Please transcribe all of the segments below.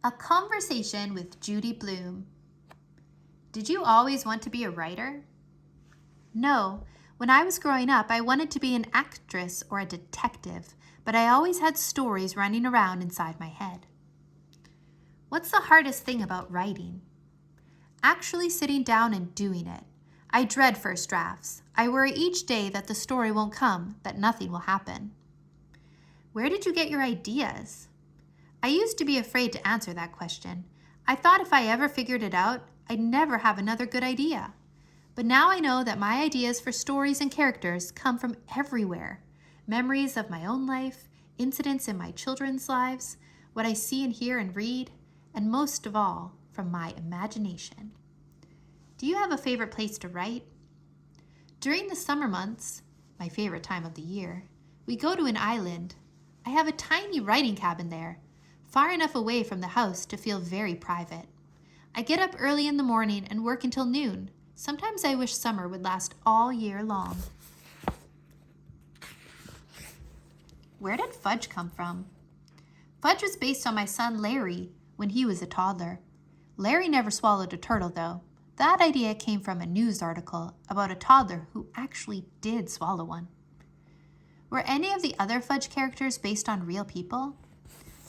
A Conversation with Judy Blume. Did you always want to be a writer? No. When I was growing up, I wanted to be an actress or a detective, but I always had stories running around inside my head. What's the hardest thing about writing? Actually sitting down and doing it. I dread first drafts. I worry each day that the story won't come, that nothing will happen. Where did you get your ideas? I used to be afraid to answer that question. I thought if I ever figured it out, I'd never have another good idea. But now I know that my ideas for stories and characters come from everywhere. Memories of my own life, incidents in my children's lives, what I see and hear and read, and most of all, from my imagination. Do you have a favorite place to write? During the summer months, my favorite time of the year, we go to an island. I have a tiny writing cabin there, far enough away from the house to feel very private. I get up early in the morning and work until noon. Sometimes I wish summer would last all year long. Where did Fudge come from? Fudge was based on my son Larry when he was a toddler. Larry never swallowed a turtle though. That idea came from a news article about a toddler who actually did swallow one. Were any of the other Fudge characters based on real people?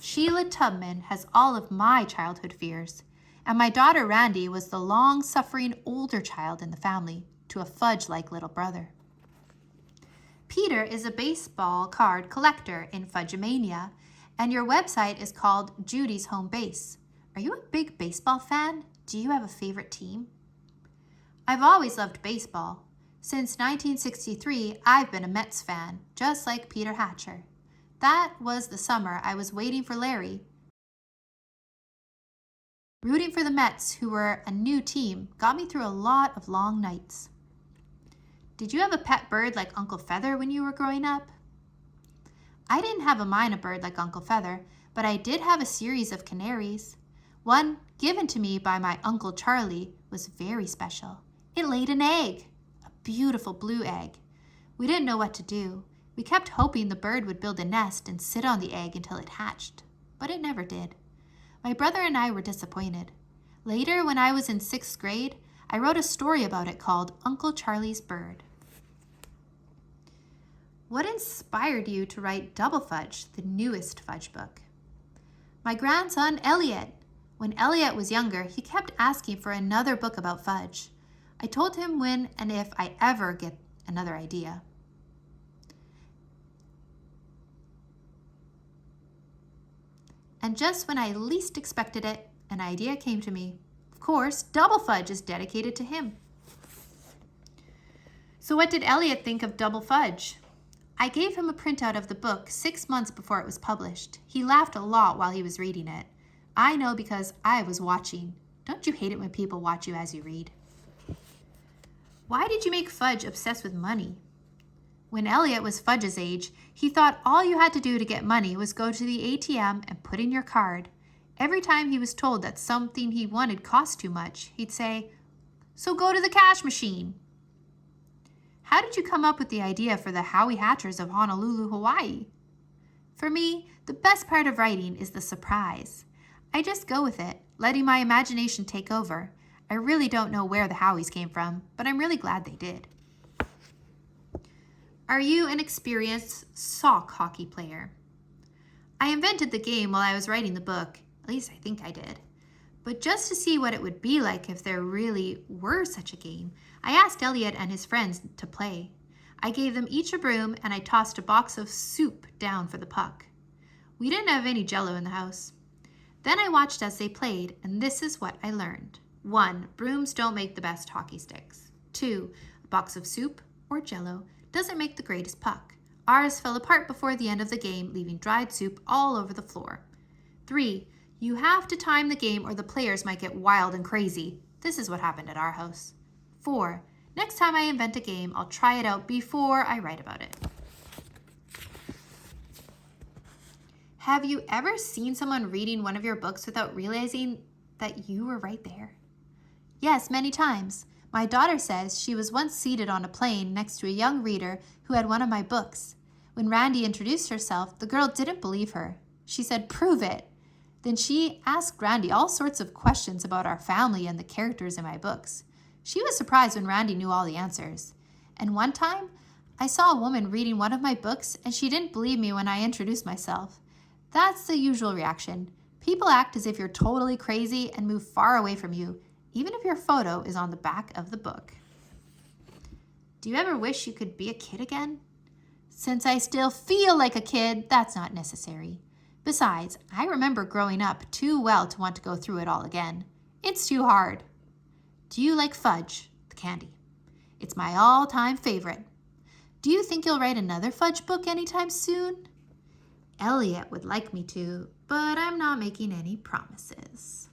Sheila Tubman has all of my childhood fears, and my daughter Randy was the long-suffering older child in the family to a Fudge-like little brother. Peter is a baseball card collector in Fudgemania, and your website is called Judy's Home Base. Are you a big baseball fan? Do you have a favorite team? I've always loved baseball. Since 1963, I've been a Mets fan, just like Peter Hatcher. That was the summer I was waiting for Larry. Rooting for the Mets, who were a new team, got me through a lot of long nights. Did you have a pet bird like Uncle Feather when you were growing up? I didn't have a minor bird like Uncle Feather, but I did have a series of canaries. One, given to me by my Uncle Charlie, was very special. It laid an egg, a beautiful blue egg. We didn't know what to do. We kept hoping the bird would build a nest and sit on the egg until it hatched, but it never did. My brother and I were disappointed. Later, when I was in 6th grade, I wrote a story about it called Uncle Charlie's Bird. What inspired you to write Double Fudge, the newest Fudge book? My grandson, Elliot. When Elliot was younger, he kept asking for another book about Fudge. I told him when and if I ever get another idea. And just when I least expected it, an idea came to me. Of course, Double Fudge is dedicated to him. So what did Elliot think of Double Fudge? I gave him a printout of the book 6 months before it was published. He laughed a lot while he was reading it. I know because I was watching. Don't you hate it when people watch you as you read? Why did you make Fudge obsessed with money? When Elliot was Fudge's age, he thought all you had to do to get money was go to the ATM and put in your card. Every time he was told that something he wanted cost too much, he'd say, "So go to the cash machine." How did you come up with the idea for the Howie Hatchers of Honolulu, Hawaii? For me, the best part of writing is the surprise. I just go with it, letting my imagination take over. I really don't know where the Howies came from, but I'm really glad they did. Are you an experienced sock hockey player? I invented the game while I was writing the book, at least I think I did. But just to see what it would be like if there really were such a game, I asked Elliot and his friends to play. I gave them each a broom and I tossed a box of soup down for the puck. We didn't have any Jell-O in the house. Then I watched as they played, and this is what I learned. 1, brooms don't make the best hockey sticks. 2, a box of soup or Jell-O doesn't make the greatest puck. Ours fell apart before the end of the game, leaving dried soup all over the floor. 3, you have to time the game or the players might get wild and crazy. This is what happened at our house. 4, next time I invent a game, I'll try it out before I write about it. Have you ever seen someone reading one of your books without realizing that you were right there? Yes, many times. My daughter says she was once seated on a plane next to a young reader who had one of my books. When Randy introduced herself, the girl didn't believe her. She said, "Prove it." Then she asked Randy all sorts of questions about our family and the characters in my books. She was surprised when Randy knew all the answers. And one time, I saw a woman reading one of my books and she didn't believe me when I introduced myself. That's the usual reaction. People act as if you're totally crazy and move far away from you, even if your photo is on the back of the book. Do you ever wish you could be a kid again? Since I still feel like a kid, that's not necessary. Besides, I remember growing up too well to want to go through it all again. It's too hard. Do you like fudge, the candy? It's my all-time favorite. Do you think you'll write another fudge book anytime soon? Elliot would like me to, but I'm not making any promises.